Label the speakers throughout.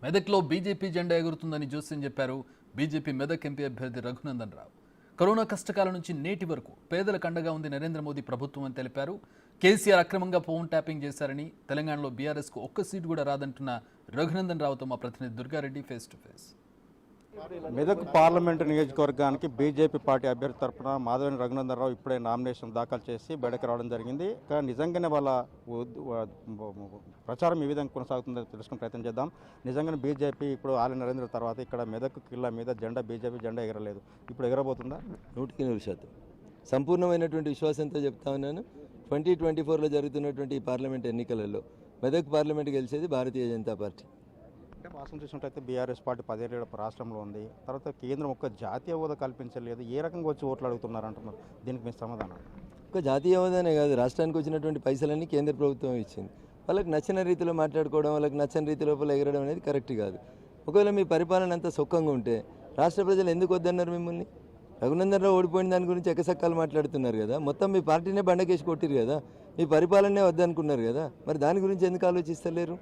Speaker 1: మెదక్లో బీజేపీ జెండా ఎగురుతుందని జోస్యం చెప్పారు బీజేపీ మెదక్ ఎంపీ అభ్యర్థి రఘునందన్ రావు. కరోనా కష్టకాలం నుంచి నేటి వరకు పేదలకు అండగా ఉంది నరేంద్ర మోదీ ప్రభుత్వం అని తెలిపారు. కేసీఆర్ అక్రమంగా ఫోన్ ట్యాపింగ్ చేశారని, తెలంగాణలో బీఆర్ఎస్కు ఒక్క సీటు కూడా రాదంటున్న రఘునందన్ రావుతో మా ప్రతినిధి Durga Reddy face to face.
Speaker 2: Medak parliament నియోజకవర్గానికి బీజేపీ పార్టీ అభ్యర్థి తరఫున మాధవని రఘునందన్ రావు ఇప్పుడే నామినేషన్ దాఖలు చేసి బయటకు రావడం జరిగింది. కానీ నిజంగానే వాళ్ళ ప్రచారం ఈ విధంగా కొనసాగుతుందో తెలుసుకునే ప్రయత్నం చేద్దాం. నిజంగానే బీజేపీ ఇప్పుడు ఆలి నరేంద్ర తర్వాత ఇక్కడ మెదక్ కిల్లా మీద బీజేపీ జెండా ఎగరలేదు. ఇప్పుడు ఎగరబోతుందా?
Speaker 3: 100% సంపూర్ణమైనటువంటి విశ్వాసంతో చెప్తా ఉన్నాను. 2024లో జరుగుతున్నటువంటి ఈ పార్లమెంట్ ఎన్నికలలో మెదక్ పార్లమెంట్ గెలిచేది భారతీయ జనతా పార్టీ.
Speaker 2: అంటే వాస్తవం చూసినట్టయితే బీఆర్ఎస్ పార్టీ 10 ఏళ్ల రాష్ట్రంలో ఉంది. తర్వాత కేంద్రం ఒక్క జాతీయ హోదా కల్పించలేదు. ఏ రకంగా వచ్చి ఓట్లు అడుగుతున్నారు అంటున్నారు. దీనికి మీ సమాధానం?
Speaker 3: ఒక జాతీయ హోదానే కాదు, రాష్ట్రానికి వచ్చినటువంటి పైసలన్నీ కేంద్ర ప్రభుత్వం ఇచ్చింది. వాళ్ళకి నచ్చిన రీతిలో మాట్లాడుకోవడం, వాళ్ళకి నచ్చని రీతి లోపల ఎగరడం అనేది కరెక్ట్ కాదు. ఒకవేళ మీ పరిపాలన అంతా సొక్కంగా ఉంటే రాష్ట్ర ప్రజలు ఎందుకు వద్దన్నారు మిమ్మల్ని? రఘునందన్ రావు ఓడిపోయిన దాని గురించి ఎకసక్కాలు మాట్లాడుతున్నారు కదా. మొత్తం మీ పార్టీనే బండకేసి కొట్టిరు కదా, మీ పరిపాలనే వద్దనుకున్నారు కదా. మరి దాని గురించి ఎందుకు ఆలోచిస్తలేరు?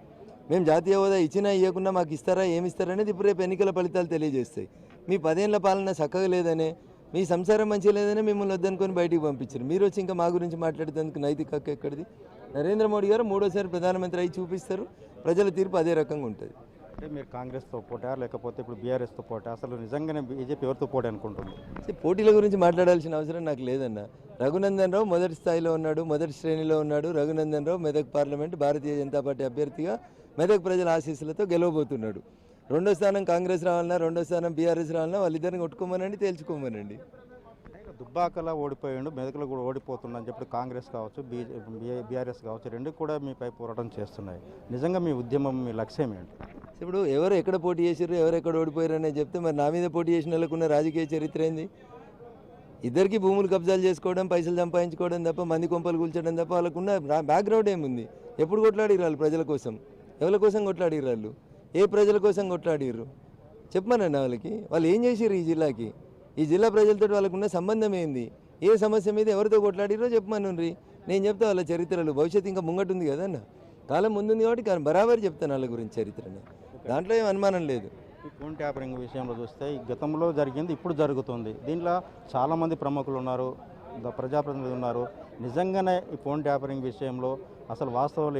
Speaker 3: మేము జాతీయ హోదా ఇచ్చినా ఇవ్వకుండా మాకు ఇస్తారా, ఏమిస్తారనేది ఇప్పుడు రేపు ఎన్నికల ఫలితాలు తెలియజేస్తాయి. మీ 10 ఏళ్ల పాలన చక్కగా లేదనే, మీ సంసారం మంచిగా లేదనే మిమ్మల్ని వద్దనుకొని బయటికి పంపించారు. మీరు వచ్చి ఇంకా మా గురించి మాట్లాడేందుకు నైతిక హక్కు ఎక్కడిది? నరేంద్ర మోడీ గారు 3వ ప్రధానమంత్రి అయి చూపిస్తారు. ప్రజల తీర్పు అదే రకంగా ఉంటుంది.
Speaker 2: అంటే మీరు కాంగ్రెస్తో పోటా లేకపోతే ఇప్పుడు బీఆర్ఎస్తో పోటా? అసలు నిజంగానే బీజేపీ ఎవరితో పోటీ అనుకుంటుంది?
Speaker 3: పోటీల గురించి మాట్లాడాల్సిన అవసరం నాకు లేదన్న. రఘునందన్ రావు మొదటి స్థాయిలో ఉన్నాడు, మొదటి శ్రేణిలో ఉన్నాడు. రఘునందన్ రావు మెదక్ పార్లమెంట్ భారతీయ జనతా పార్టీ అభ్యర్థిగా మెదక్ ప్రజల ఆశీస్సులతో గెలవబోతున్నాడు. 2వ స్థానం కాంగ్రెస్ రావాలన్నా, 2వ స్థానం బీఆర్ఎస్ రావాలన్నా వాళ్ళిద్దరిని కొట్టుకోమనండి, తేల్చుకోమనండి.
Speaker 2: దుబ్బాకలా ఓడిపోయాడు, మెదక్లో కూడా ఓడిపోతుందని చెప్పి కాంగ్రెస్ కావచ్చు, బీఆర్ఎస్ కావచ్చు, రెండు కూడా మీపై పోరాటం చేస్తున్నాయి. నిజంగా మీ ఉద్యమం, మీ లక్ష్యం ఏంటి?
Speaker 3: ఇప్పుడు ఎవరు ఎక్కడ పోటీ చేసారు, ఎవరు ఎక్కడ ఓడిపోయారు అనేది చెప్తే మరి నా మీద పోటీ చేసిన వాళ్ళకున్న రాజకీయ చరిత్ర ఏంది? ఇద్దరికి భూములు కబ్జాలు చేసుకోవడం, పైసలు సంపాదించుకోవడం తప్ప, మంది కొంపలు కూల్చడం తప్ప వాళ్ళకున్న బ్యాక్గ్రౌండ్ ఏముంది? ఎప్పుడు కొట్లాడిరాళ్ళు ప్రజల కోసం? ఎవరి కోసం కొట్లాడిరాళ్ళు? ఏ ప్రజల కోసం కొట్లాడిర్రు చెప్పమనండి వాళ్ళకి. వాళ్ళు ఏం చేసిర్రు ఈ జిల్లాకి? ఈ జిల్లా ప్రజలతో వాళ్ళకున్న సంబంధం ఏంది? ఏ సమస్య మీద ఎవరితో కొట్లాడిరో చెప్పమనుండ్రి. నేను చెప్తా వాళ్ళ చరిత్రలు. భవిష్యత్తు ఇంకా ముంగటుంది కదన్న, కాలం ముందుంది కాబట్టి బరాబర్ చెప్తాను వాళ్ళ గురించి చరిత్రని. దాంట్లో ఏం అనుమానం లేదు.
Speaker 2: ఈ ఫోన్ ట్యాపరింగ్ విషయంలో చూస్తే గతంలో జరిగింది, ఇప్పుడు జరుగుతుంది. దీంట్లో చాలామంది ప్రముఖులు ఉన్నారు, ప్రజాప్రతినిధులు ఉన్నారు. నిజంగానే ఈ ఫోన్ ట్యాపరింగ్ విషయంలో అసలు వాస్తవాలు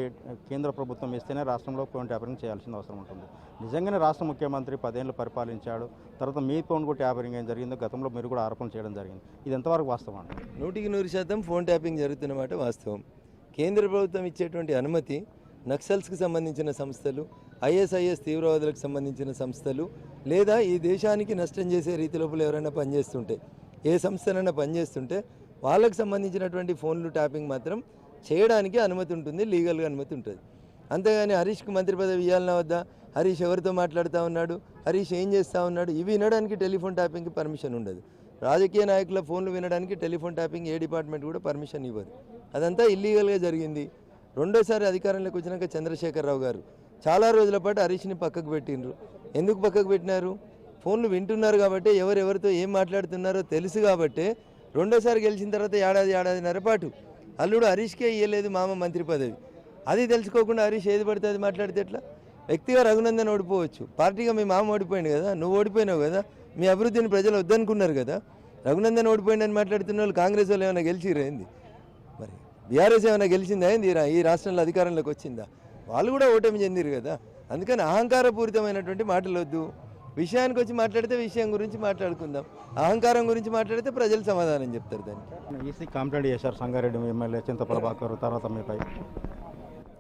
Speaker 2: కేంద్ర ప్రభుత్వం ఇస్తేనే రాష్ట్రంలో ఫోన్ ట్యాపరింగ్ చేయాల్సిన అవసరం ఉంటుంది. నిజంగానే రాష్ట్ర ముఖ్యమంత్రి 10 ఏళ్ళు పరిపాలించాడు. తర్వాత మీ ఫోన్ కూడా ట్యాపరింగ్ ఏం జరిగిందో గతంలో మీరు కూడా ఆరోపణలు చేయడం జరిగింది. ఇది ఎంతవరకు వాస్తవం అండి?
Speaker 3: 100% ఫోన్ ట్యాపింగ్ జరుగుతున్నమాట వాస్తవం. కేంద్ర ప్రభుత్వం ఇచ్చేటువంటి అనుమతి నక్సల్స్కి సంబంధించిన సంస్థలు, ఐఎస్ఐఎస్ తీవ్రవాదులకు సంబంధించిన సంస్థలు, లేదా ఈ దేశానికి నష్టం చేసే రీతి లోపల ఎవరైనా పనిచేస్తుంటే, ఏ సంస్థనైనా పనిచేస్తుంటే వాళ్ళకు సంబంధించినటువంటి ఫోన్లు ట్యాపింగ్ మాత్రం చేయడానికి అనుమతి ఉంటుంది, లీగల్గా అనుమతి ఉంటుంది. అంతేగాని హరీష్కి మంత్రి పదవి ఇవ్వాలన్నా వద్దా, హరీష్ ఎవరితో మాట్లాడుతూ ఉన్నాడు, హరీష్ ఏం చేస్తూ ఉన్నాడు, ఇవి వినడానికి టెలిఫోన్ ట్యాపింగ్కి పర్మిషన్ ఉండదు. రాజకీయ నాయకుల ఫోన్లు వినడానికి టెలిఫోన్ ట్యాపింగ్ ఏ డిపార్ట్మెంట్ కూడా పర్మిషన్ ఇవ్వదు. అదంతా ఇల్లీగల్గా జరిగింది. 2వసారి అధికారంలోకి వచ్చినాక చంద్రశేఖరరావు గారు చాలా రోజుల పాటు హరీష్ని పక్కకు పెట్టిండ్రు. ఎందుకు పక్కకు పెట్టినారు? ఫోన్లు వింటున్నారు కాబట్టి, ఎవరెవరితో ఏం మాట్లాడుతున్నారో తెలుసు కాబట్టి. 2వసారి గెలిచిన తర్వాత ఏడాదిన్నర పాటు అల్లుడు హరీష్కే ఇవ్వలేదు మామ మంత్రి పదవి. అది తెలుసుకోకుండా హరీష్ ఏది పడితే అది మాట్లాడితే ఎట్లా? వ్యక్తిగా రఘునందన్ ఓడిపోవచ్చు, పార్టీగా మీ మామ ఓడిపోయింది కదా, నువ్వు ఓడిపోయినావు కదా, మీ అభివృద్ధిని ప్రజలు వద్దనుకున్నారు కదా. రఘునందన్ ఓడిపోయిందని మాట్లాడుతున్న వాళ్ళు కాంగ్రెస్ వాళ్ళు ఏమైనా గెలిచిరైంది? మరి బీఆర్ఎస్ ఏమైనా గెలిచిందా ఏంది? ఈ రాష్ట్రంలో అధికారంలోకి వచ్చిందా? వాళ్ళు కూడా ఓటమి చెందిరు కదా. అందుకని అహంకారపూరితమైనటువంటి మాటలు వద్దు. విషయానికి వచ్చి మాట్లాడితే విషయం గురించి మాట్లాడుకుందాం. అహంకారం గురించి మాట్లాడితే ప్రజలు సమాధానం చెప్తారు. దానికి
Speaker 2: ఈసీ కంప్లైంట్ చేశారు సంగారెడ్డి ఎమ్మెల్యే చింత ప్రభాకర్, తర్వాత మీపై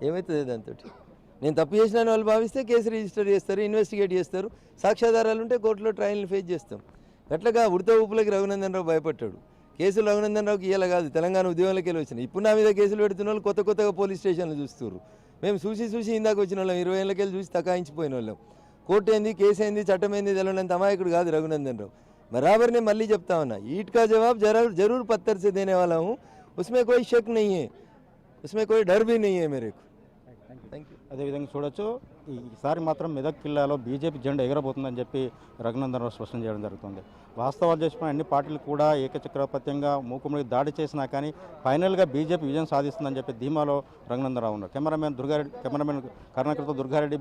Speaker 3: ఏమవుతుంది? దాంతో నేను తప్పు చేసినాను వాళ్ళు భావిస్తే కేసు రిజిస్టర్ చేస్తారు, ఇన్వెస్టిగేట్ చేస్తారు. సాక్ష్యాధారాలు ఉంటే కోర్టులో ట్రయల్ని ఫేస్ చేస్తాం. అట్లాగా ఉడత ఊపులకి రఘునందన్ రావు భయపడ్డాడు. కేసులు రఘునందన్ రావుకి ఇయ్యాల కాదు, తెలంగాణ ఉద్యమంలోకి వెళ్ళి వచ్చినాయి. ఇప్పుడు నా మీద కేసులు పెడుతున్న వాళ్ళు కొత్తగా పోలీస్ స్టేషన్లు చూస్తున్నారు. మేము చూసి ఇందాక వచ్చిన వాళ్ళం, 20 ఏళ్ళకి వెళ్ళి చూసి తకాయించిపోయిన వాళ్ళం. కోర్టు ఏంది, కేసు ఏంది, చట్టం ఏంది తెలియనంత అమాయకుడు కాదు రఘునందన్ రావు. బరాबर నేను మళ్ళీ చెప్తా ఉన్నా, ईट का जवाब जरूर पत्थर से देने वाला हूँ, उसमें कोई शक नहीं है, उसमें कोई डर भी नहीं है मेरे को. Thank you.
Speaker 2: అదేవిధంగా చూడొచ్చు, ఈసారి మాత్రం మెదక్ జిల్లాలో బీజేపీ జెండా ఎగరబోతుందని చెప్పి రఘునందన్ రావు స్పష్టం చేయడం జరుగుతుంది. వాస్తవాలు చేసిన అన్ని పార్టీలు కూడా ఏకచక్రపత్యంగా మూకుమ్మడి దాడి చేసినా కానీ ఫైనల్గా బీజేపీ విజయం సాధిస్తుందని చెప్పి ధీమాలో రఘునందన్ రావు ఉన్నారు. కెమెరామెన్ కరుణాకర్తో దుర్గారెడ్డి.